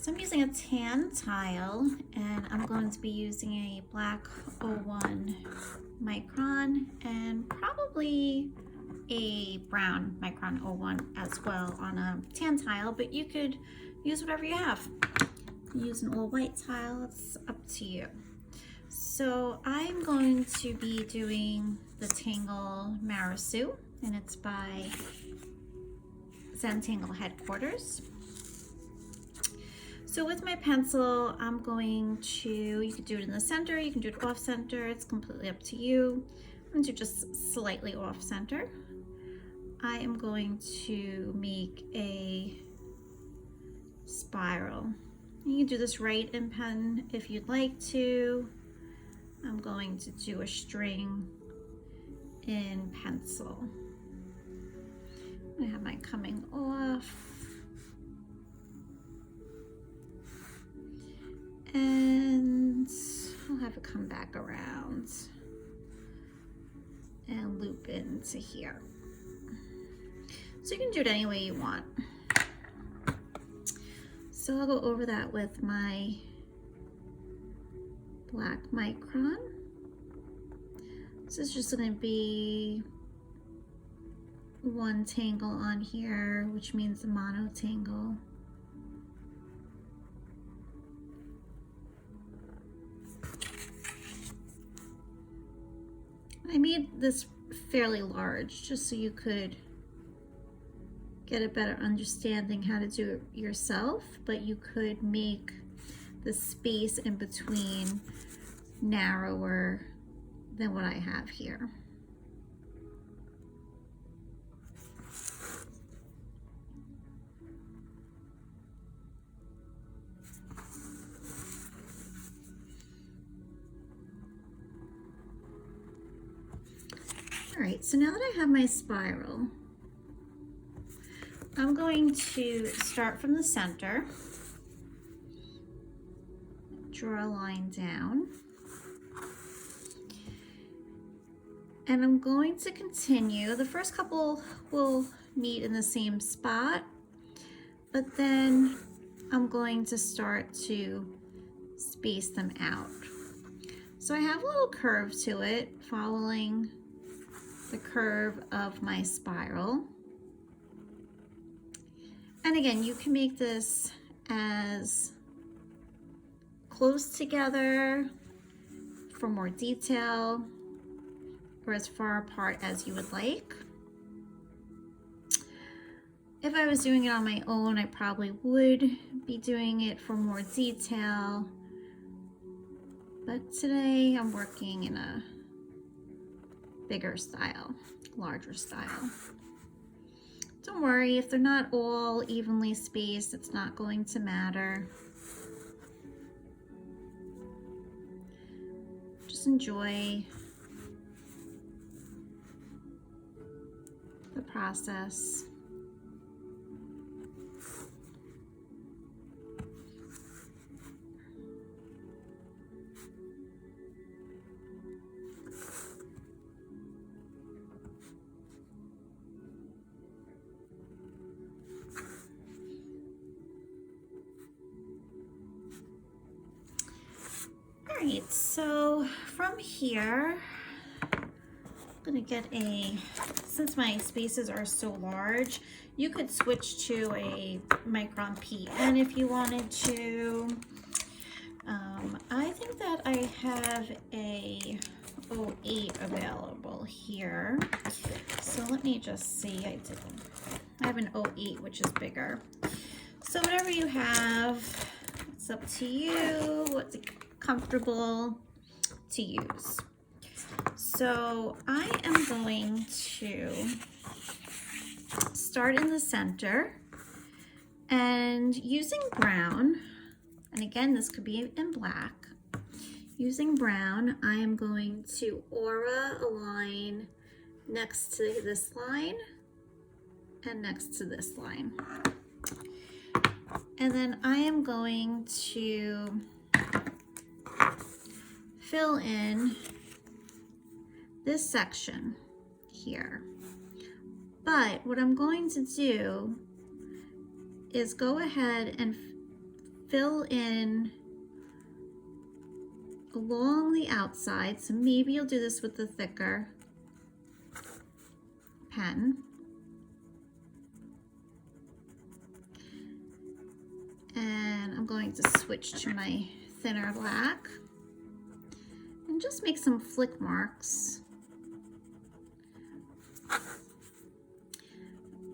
So I'm using a tan tile, and I'm going to be using a black 01 micron and probably a brown micron 01 as well on a tan tile, but you could use whatever you have. Use an all white tile, it's up to you. So I'm going to be doing the Zentangle Marasu, and it's by Zentangle Headquarters. So with my pencil, I'm going to, you can do it in the center, you can do it off center, it's completely up to you. I'm going to do just slightly off center. I am going to make a spiral. You can do this right in pen if you'd like to. I'm going to do a string in pencil. I have mine coming off. And I'll have it come back around and loop into here. So you can do it any way you want. So I'll go over that with my black micron. This is just going to be one tangle on here, which means a mono tangle. I made this fairly large just so you could get a better understanding how to do it yourself, but you could make the space in between narrower than what I have here. All right, so now that I have my spiral, I'm going to start from the center, draw a line down, and I'm going to continue. The first couple will meet in the same spot, but then I'm going to start to space them out. So I have a little curve to it, following the curve of my spiral. And again, you can make this as close together for more detail or as far apart as you would like. If I was doing it on my own, I probably would be doing it for more detail. But today I'm working in a bigger style, larger style. Don't worry, if they're not all evenly spaced, it's not going to matter. Just enjoy the process. Alright, so from here, I'm gonna get since my spaces are so large, you could switch to a micron PN if you wanted to. I think that I have a 08 available here. So let me just see, I have an 08 which is bigger. So whatever you have, it's up to you, what's comfortable to use. So I am going to start in the center and using brown, and again this could be in black, using brown I am going to aura a line next to this line and next to this line, and then I am going to fill in this section here. But what I'm going to do is go ahead and fill in along the outside. So maybe you'll do this with the thicker pen. And I'm going to switch to my thinner black and just make some flick marks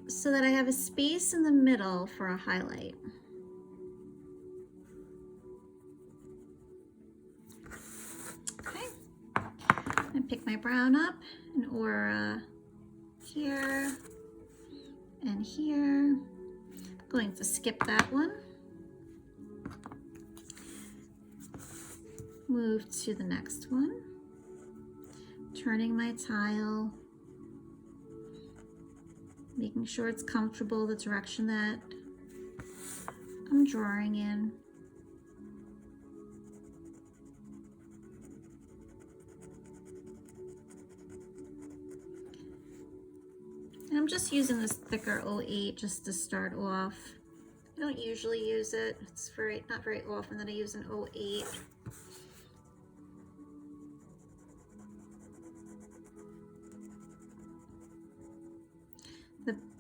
so that I have a space in the middle for a highlight. Okay, and pick my brown up and aura here and here. I'm going to skip that one. Move to the next one, turning my tile, making sure it's comfortable the direction that I'm drawing in. And I'm just using this thicker 08 just to start off. I don't usually use it. It's not very often that I use an 08.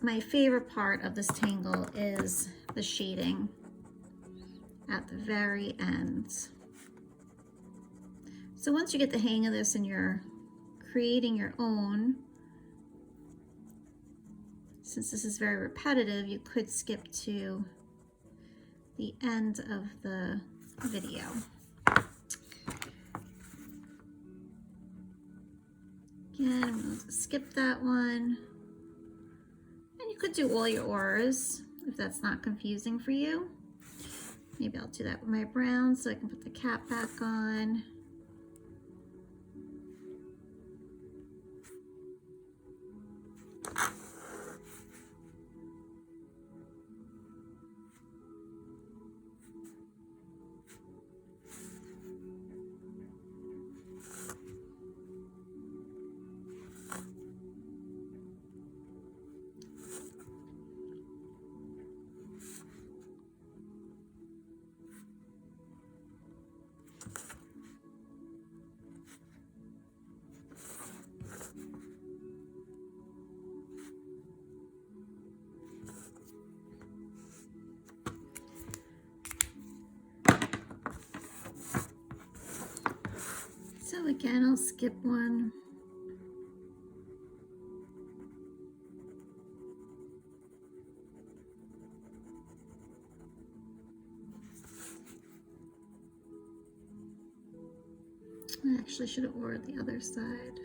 My favorite part of this tangle is the shading at the very end. So once you get the hang of this and you're creating your own, since this is very repetitive, you could skip to the end of the video. Again, I'm going to skip that one. And you could do all your auras if that's not confusing for you. Maybe I'll do that with my brown so I can put the cap back on. So again, I'll skip one. I actually should have ordered the other side.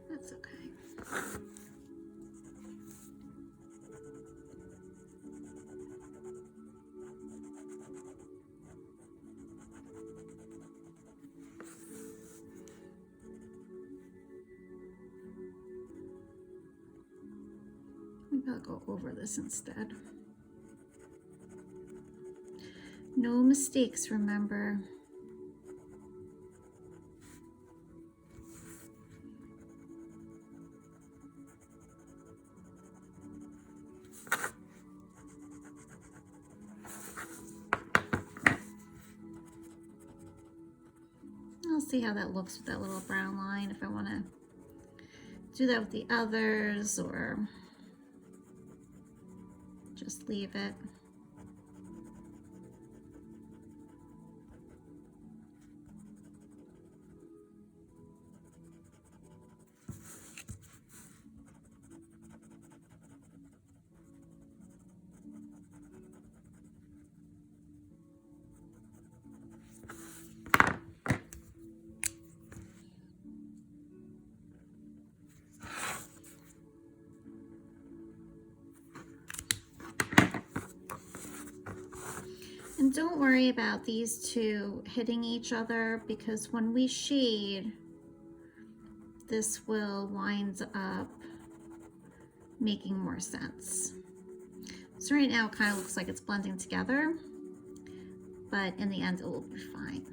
That's okay. Maybe I'll go over this instead. No mistakes, remember. I'll see how that looks with that little brown line, if I want to do that with the others or just leave it. And don't worry about these two hitting each other, because when we shade, this will wind up making more sense. So right now it kind of looks like it's blending together, but in the end it will be fine.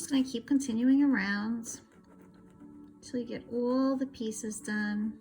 just going to keep continuing around until you get all the pieces done.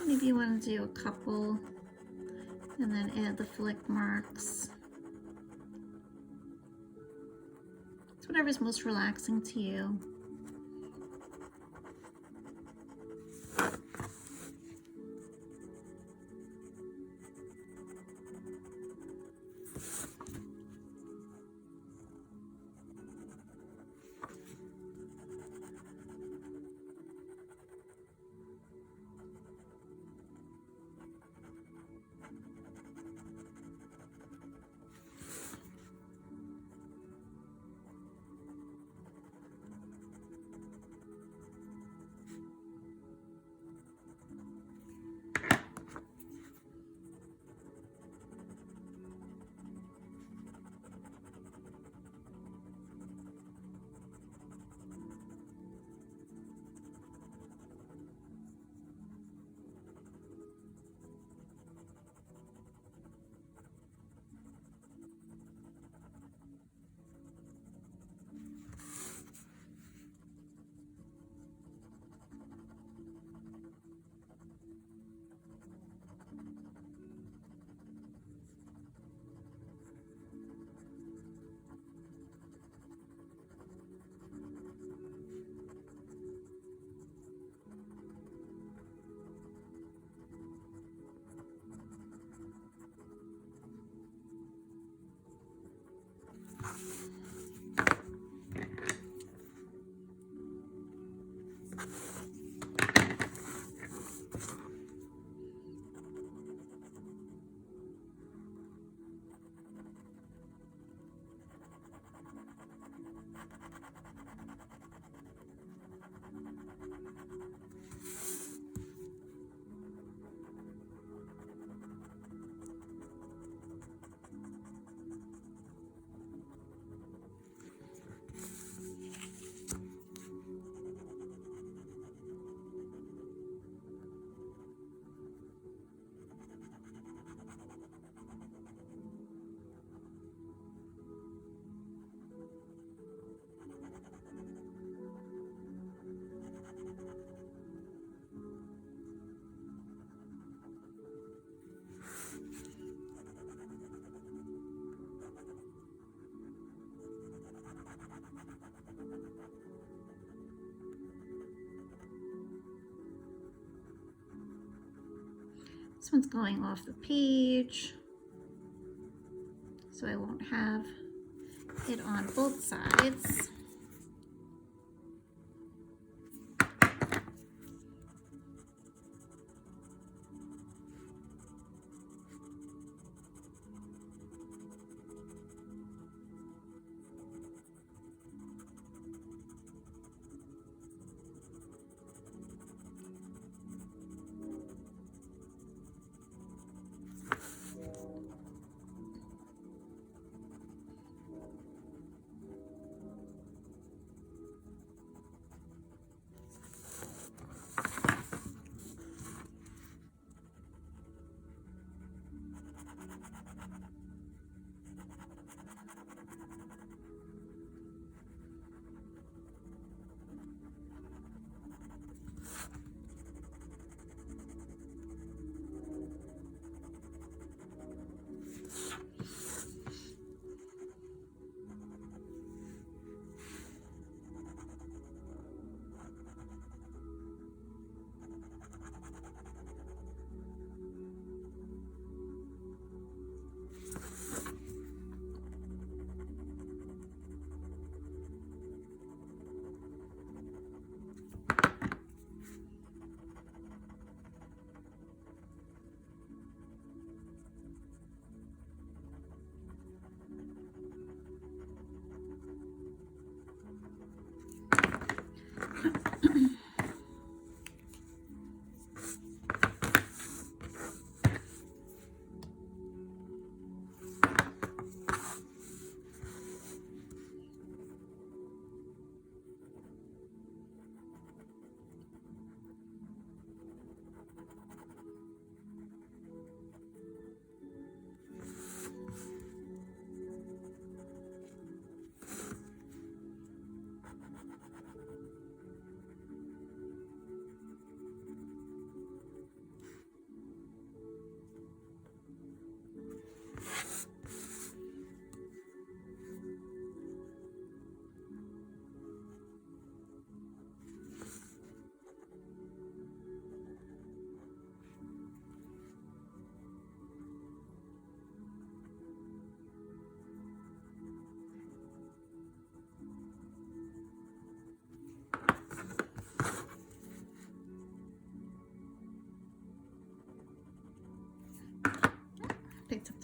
Maybe you want to do a couple and then add the flick marks. It's whatever's most relaxing to you. This one's going off the page, so I won't have it on both sides.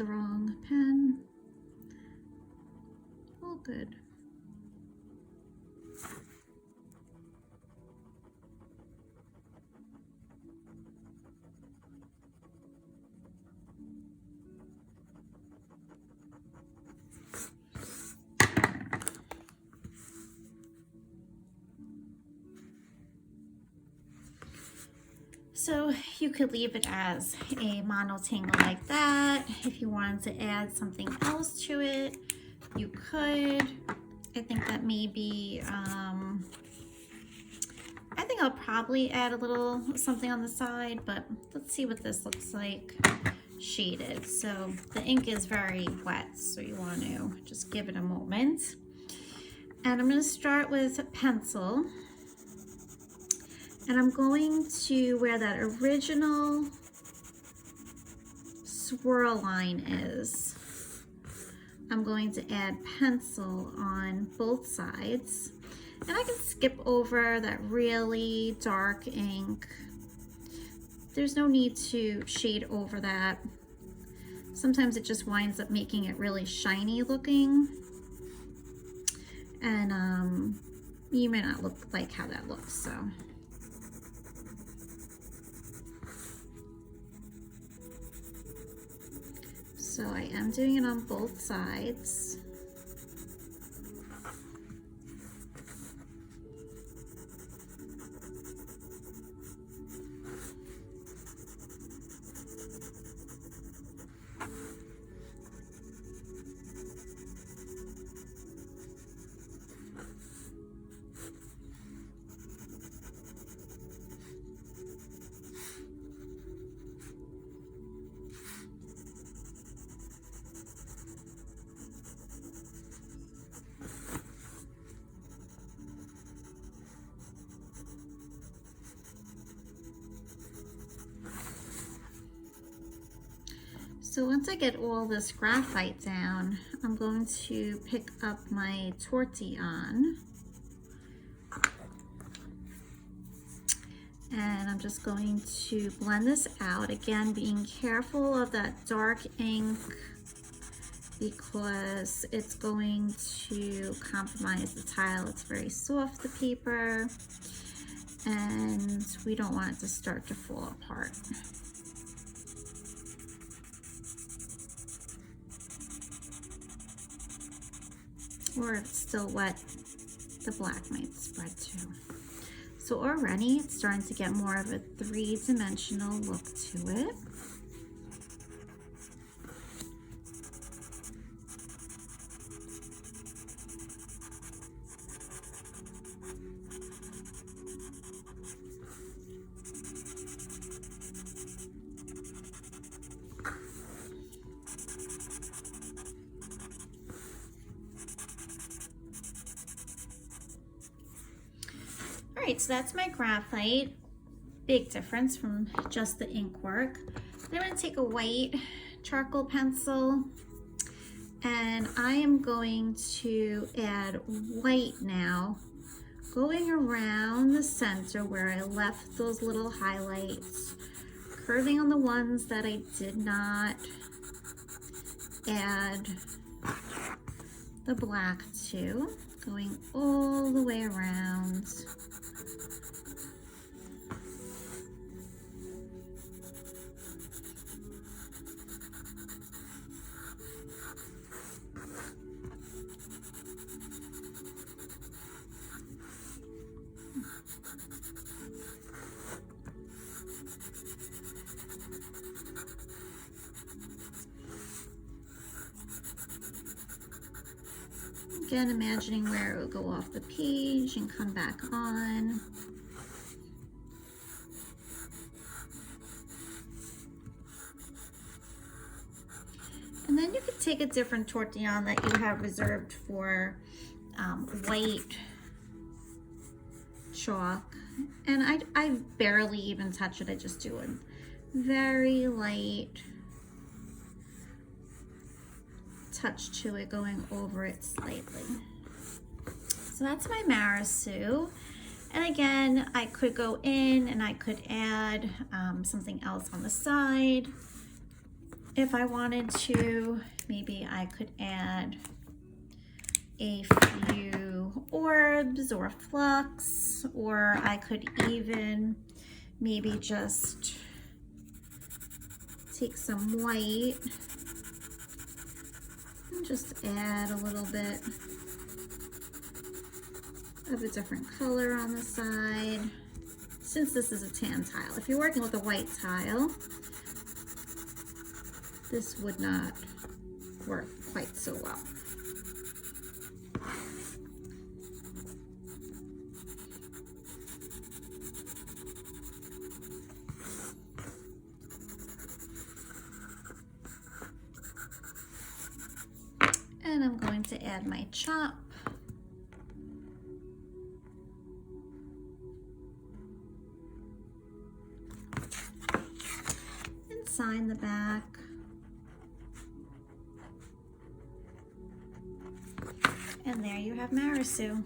the wrong pen. All good. So you could leave it as a monotangle like that. If you wanted to add something else to it, you could. I think that maybe, I think I'll probably add a little something on the side, but let's see what this looks like shaded. So the ink is very wet, so you want to just give it a moment. And I'm going to start with a pencil. And I'm going to where that original swirl line is, I'm going to add pencil on both sides. And I can skip over that really dark ink. There's no need to shade over that. Sometimes it just winds up making it really shiny looking. And you may not look like how that looks, so. So I am doing it on both sides. So once I get all this graphite down, I'm going to pick up my tortillon. And I'm just going to blend this out. Again, being careful of that dark ink because it's going to compromise the tile. It's very soft, the paper, and we don't want it to start to fall apart. Or if it's still wet, the black might spread too. So already it's starting to get more of a three-dimensional look to it. All right, so that's my graphite. Big difference from just the ink work. Then I'm going to take a white charcoal pencil and I am going to add white now, going around the center where I left those little highlights, curving on the ones that I did not add the black to, going all the way around. Again, imagining where it would go off the page and come back on. And then you could take a different tortillon that you have reserved for white chalk. And I barely even touch it. I just do a very light touch to it, going over it slightly. So that's my Marasu. And again, I could go in and I could add something else on the side. if I wanted to, maybe I could add a few orbs or flux, or I could even maybe just take some white and just add a little bit of a different color on the side, since this is a tan tile. If you're working with a white tile, this would not work quite so well. And I'm going to add my chop. And sign the back. And there you have Marasu.